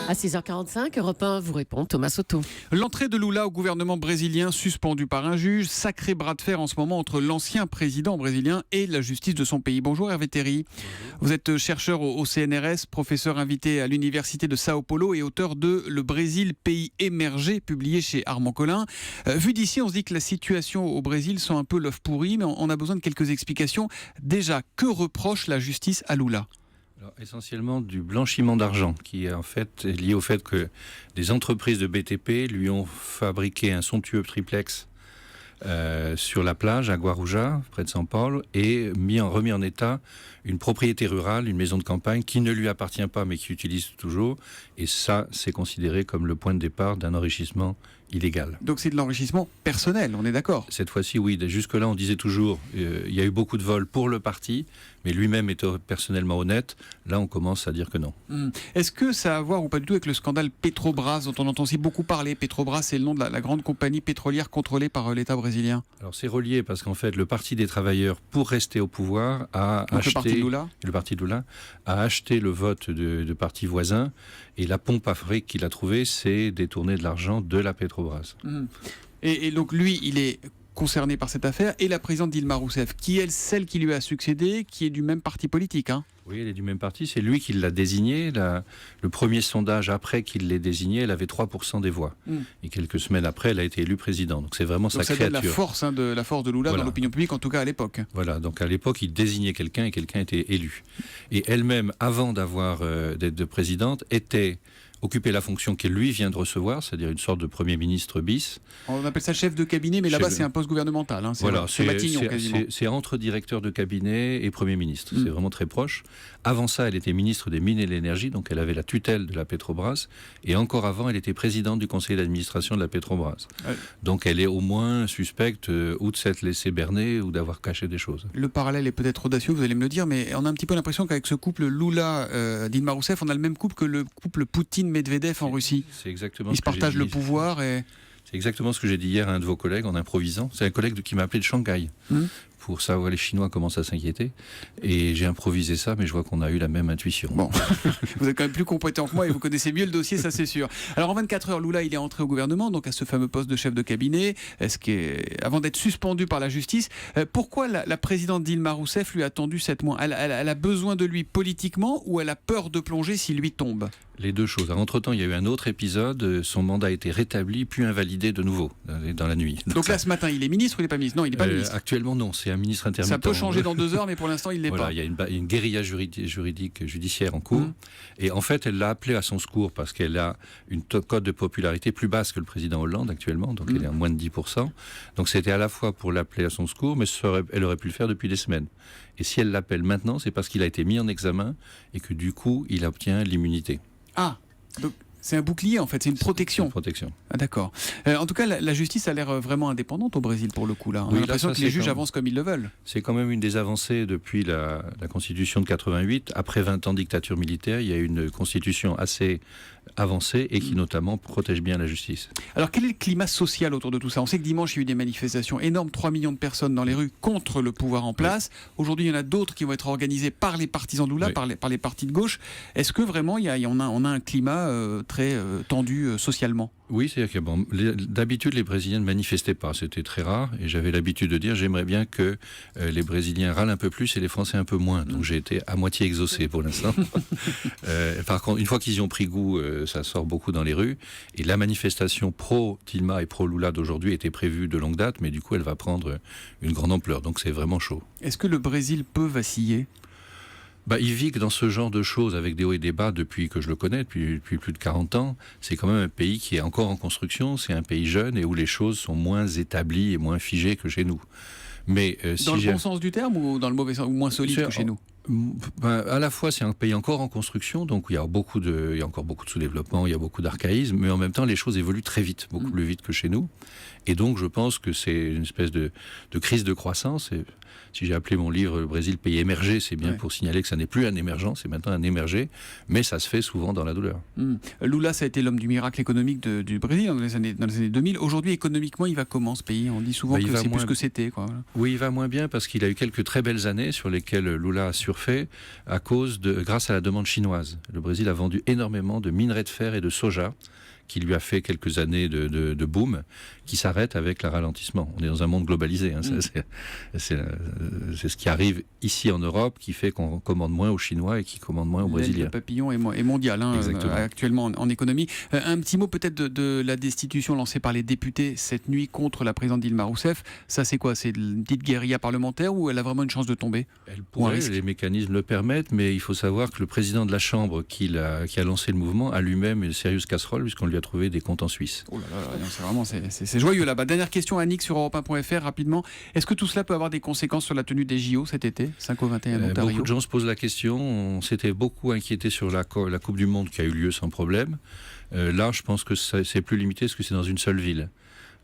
À 6h45, Europe 1 vous répond Thomas Soto. L'entrée de Lula au gouvernement brésilien suspendue par un juge. Sacré bras de fer en ce moment entre l'ancien président brésilien et la justice de son pays. Bonjour Hervé Terry. Vous êtes chercheur au CNRS, professeur invité à l'université de Sao Paulo et auteur de Le Brésil, pays émergé, publié chez Armand Collin. Vu d'ici, on se dit que la situation au Brésil sent un peu l'œuf pourri, mais on a besoin de quelques explications. Déjà, que reproche la justice à Lula ? Alors, essentiellement du blanchiment d'argent, qui est en fait lié au fait que des entreprises de BTP lui ont fabriqué un somptueux triplex sur la plage à Guarujá, près de São Paulo, et remis en état une propriété rurale, une maison de campagne qui ne lui appartient pas mais qui utilise toujours. Et ça, c'est considéré comme le point de départ d'un enrichissement illégal. Donc c'est de l'enrichissement personnel, on est d'accord ? Cette fois-ci, oui. Jusque-là, on disait toujours il y a eu beaucoup de vols pour le parti, mais lui-même était personnellement honnête. Là, on commence à dire que non. Est-ce que ça a à voir ou pas du tout avec le scandale Petrobras, dont on entend aussi beaucoup parler ? Petrobras, c'est le nom de la grande compagnie pétrolière contrôlée par l'État brésilien. Alors c'est relié parce qu'en fait, le Parti des travailleurs, pour rester au pouvoir, a acheté... Le parti de Lula a acheté le vote de partis voisins, et la pompe à fric qu'il a trouvée, c'est détourner de l'argent de la Petrobras. Et donc lui, il est concerné par cette affaire, et la présidente Dilma Rousseff, qui est celle qui lui a succédé, qui est du même parti politique. Oui, elle est du même parti, c'est lui qui l'a désignée. Le premier sondage après qu'il l'ait désignée, elle avait 3% des voix. Et quelques semaines après, elle a été élue présidente. Donc c'est vraiment sa créature. Ça donne la force de Lula dans l'opinion publique, en tout cas à l'époque. Voilà, donc à l'époque, il désignait quelqu'un et quelqu'un était élu. Et elle-même, avant d'être présidente, occupait la fonction qu'elle lui vient de recevoir, c'est-à-dire une sorte de Premier ministre bis. On appelle ça chef de cabinet, mais là-bas c'est un poste gouvernemental. C'est Matignon quasiment. C'est entre directeur de cabinet et Premier ministre. C'est vraiment très proche. Avant ça, elle était ministre des Mines et de l'Énergie, donc elle avait la tutelle de la Petrobras. Et encore avant, elle était présidente du conseil d'administration de la Petrobras. Donc elle est au moins suspecte ou de s'être laissée berner ou d'avoir caché des choses. Le parallèle est peut-être audacieux, vous allez me le dire, mais on a un petit peu l'impression qu'avec ce couple Lula-Dilma Rousseff, on a le même couple que le couple Poutine-Medvedev en Russie. C'est exactement. Ils se partagent le pouvoir et... C'est exactement ce que j'ai dit hier à un de vos collègues en improvisant. C'est un collègue qui m'a appelé de Shanghai pour savoir les Chinois commencent à s'inquiéter. Et j'ai improvisé ça, mais je vois qu'on a eu la même intuition. Bon, vous êtes quand même plus compétent que moi et vous connaissez mieux le dossier, ça c'est sûr. Alors en 24 heures, Lula il est entré au gouvernement, donc à ce fameux poste de chef de cabinet, avant d'être suspendu par la justice. Pourquoi la présidente Dilma Rousseff lui a tendu 7 mois ? Elle a besoin de lui politiquement ou elle a peur de plonger s'il lui tombe ? Les deux choses. Alors, entre-temps, il y a eu un autre épisode, son mandat a été rétabli, puis invalidé de nouveau, dans la nuit. Donc là, ce matin, il est ministre ou il n'est pas ministre ? Non, il n'est pas ministre. Actuellement, non, c'est un ministre intermittent. Ça peut changer dans 2 heures, mais pour l'instant, il ne l'est pas. Il y a une guérilla judiciaire en cours. Et en fait, elle l'a appelé à son secours parce qu'elle a une cote de popularité plus basse que le président Hollande actuellement, donc elle est à moins de 10%. Donc c'était à la fois pour l'appeler à son secours, mais elle aurait pu le faire depuis des semaines. Et si elle l'appelle maintenant, c'est parce qu'il a été mis en examen et que du coup, il obtient l'immunité. Ah, donc c'est un bouclier en fait, c'est une protection. Une protection. Ah, d'accord. En tout cas, la justice a l'air vraiment indépendante au Brésil pour le coup là. On a l'impression que les juges avancent comme ils le veulent. C'est quand même une des avancées depuis la Constitution de 88. Après 20 ans de dictature militaire, il y a une Constitution assez avancée et qui notamment protège bien la justice. Alors quel est le climat social autour de tout ça ? On sait que dimanche il y a eu des manifestations énormes, 3 millions de personnes dans les rues contre le pouvoir en place. Aujourd'hui il y en a d'autres qui vont être organisées par les partisans de Lula, par les partis de gauche. Est-ce que vraiment on a un climat très tendu socialement ? Oui, c'est-à-dire que d'habitude les Brésiliens ne manifestaient pas, c'était très rare, et j'avais l'habitude de dire j'aimerais bien que les Brésiliens râlent un peu plus et les Français un peu moins. Donc j'ai été à moitié exaucé pour l'instant. Par contre, une fois qu'ils y ont pris goût, ça sort beaucoup dans les rues. Et la manifestation pro-Dilma et pro-Lula d'aujourd'hui était prévue de longue date, mais du coup elle va prendre une grande ampleur. Donc c'est vraiment chaud. Est-ce que le Brésil peut vaciller ? Il vit dans ce genre de choses avec des hauts et des bas depuis que je le connais, depuis plus de 40 ans. C'est quand même un pays qui est encore en construction, c'est un pays jeune et où les choses sont moins établies et moins figées que chez nous. Mais dans le bon sens du terme ou dans le mauvais sens, ou moins solide que chez nous ? À la fois, c'est un pays encore en construction, donc il y a encore beaucoup de sous-développement, il y a beaucoup d'archaïsme, mais en même temps, les choses évoluent très vite, beaucoup plus vite que chez nous. Et donc, je pense que c'est une espèce de crise de croissance. Si j'ai appelé mon livre « Le Brésil, pays émergé », c'est bien Ouais. pour signaler que ça n'est plus un émergent, c'est maintenant un émergé, mais ça se fait souvent dans la douleur. Lula, ça a été l'homme du miracle économique du Brésil dans les années 2000. Aujourd'hui, économiquement, il va comment ce pays? On dit souvent Il que va c'est plus moins- ce que c'était, quoi. Oui, il va moins bien parce qu'il a eu quelques très belles années sur lesquelles Lula a surfé grâce à la demande chinoise. Le Brésil a vendu énormément de minerais de fer et de soja, qui lui a fait quelques années de boom, qui s'arrête avec le ralentissement. On est dans un monde globalisé. Hein, c'est ce qui arrive ici en Europe, qui fait qu'on commande moins aux Chinois et qui commande moins aux Brésiliens. Le papillon est mondial actuellement en économie. Un petit mot peut-être de la destitution lancée par les députés cette nuit contre la présidente Dilma Rousseff. Ça, c'est quoi? C'est une petite guérilla parlementaire ou elle a vraiment une chance de tomber? Elle pourrait, les mécanismes le permettent, mais il faut savoir que le président de la Chambre qui a lancé le mouvement a lui-même une sérieuse casserole puisqu'on lui a trouvé des comptes en Suisse. Oh là là, c'est vraiment c'est joyeux là-bas. Dernière question, Annick, sur Europe1.fr, rapidement. Est-ce que tout cela peut avoir des conséquences sur la tenue des JO cet été, 5 au 21 août à Rio? Beaucoup de gens se posent la question. On s'était beaucoup inquiété sur la Coupe du Monde qui a eu lieu sans problème. Là, je pense que c'est plus limité parce que c'est dans une seule ville.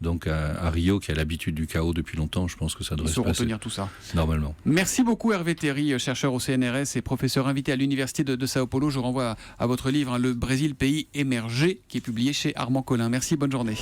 Donc à Rio, qui a l'habitude du chaos depuis longtemps, je pense que ça devrait se passer tenir tout ça. Normalement. Merci beaucoup Hervé Théry, chercheur au CNRS et professeur invité à l'Université de Sao Paulo. Je renvoie à votre livre, Le Brésil, pays émergé, qui est publié chez Armand Collin. Merci, bonne journée.